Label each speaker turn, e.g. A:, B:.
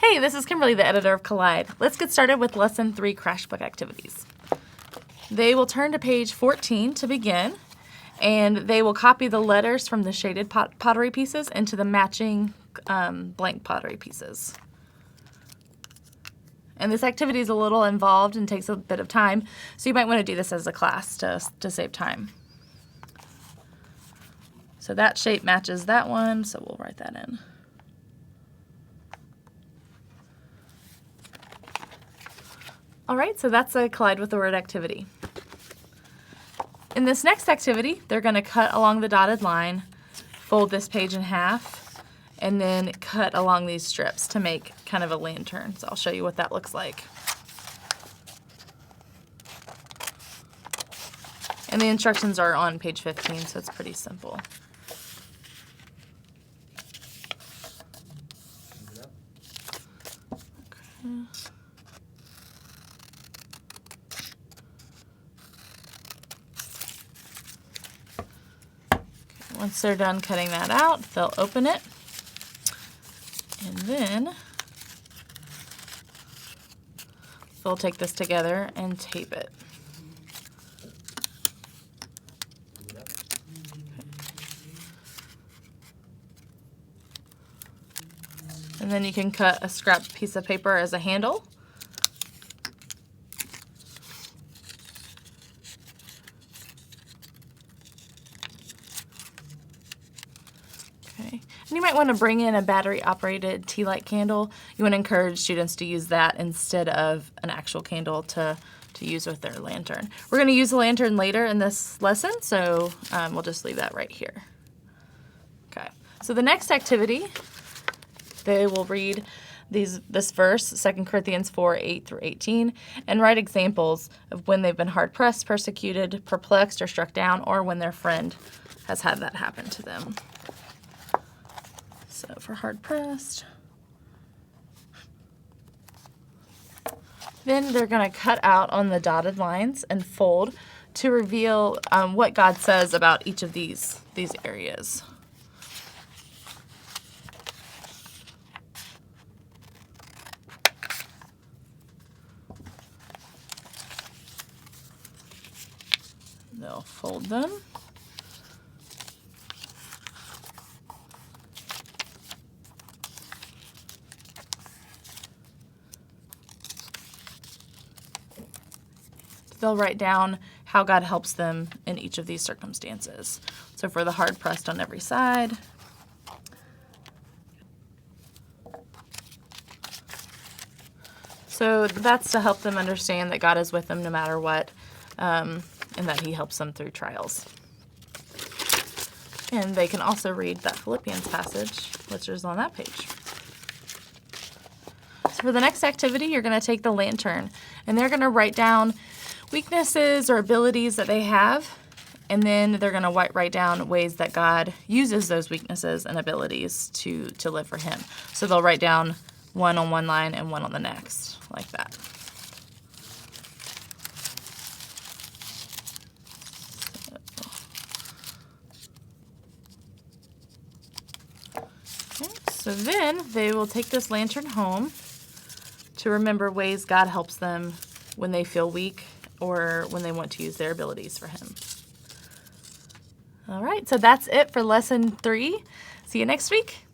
A: Hey, this is Kimberly, the editor of Collide. Let's get started with Lesson 3 Crashbook activities. They will turn to page 14 to begin, and they will copy the letters from the shaded pottery pieces into the matching blank pottery pieces. And this activity is a little involved and takes a bit of time, so you might want to do this as a class to save time. So that shape matches that one, so we'll write that in. All right, so that's a Collide with the Word activity. In this next activity, they're going to cut along the dotted line, fold this page in half, and then cut along these strips to make kind of a lantern. So I'll show you what that looks like. And the instructions are on page 15, so it's pretty simple. Okay. Once they're done cutting that out, they'll open it, and then they'll take this together and tape it. And then you can cut a scrap piece of paper as a handle. And you might want to bring in a battery-operated tea light candle. You want to encourage students to use that instead of an actual candle to use with their lantern. We're going to use a lantern later in this lesson, so we'll just leave that right here. Okay, so the next activity, they will read this verse, 2 Corinthians 4:8-18, and write examples of when they've been hard-pressed, persecuted, perplexed, or struck down, or when their friend has had that happen to them. So for hard-pressed, then they're going to cut out on the dotted lines and fold to reveal what God says about each of these areas. They'll fold them. They'll write down how God helps them in each of these circumstances. So for the hard pressed on every side, so that's to help them understand that God is with them no matter what, and that He helps them through trials. And they can also read that Philippians passage, which is on that page. So for the next activity, you're going to take the lantern, and they're going to write down weaknesses or abilities that they have, and then they're going to write down ways that God uses those weaknesses and abilities to live for Him. So they'll write down one on one line and one on the next, like that. Okay, so then they will take this lantern home to remember ways God helps them when they feel weak or when they want to use their abilities for Him. All right, so that's it for Lesson 3. See you next week.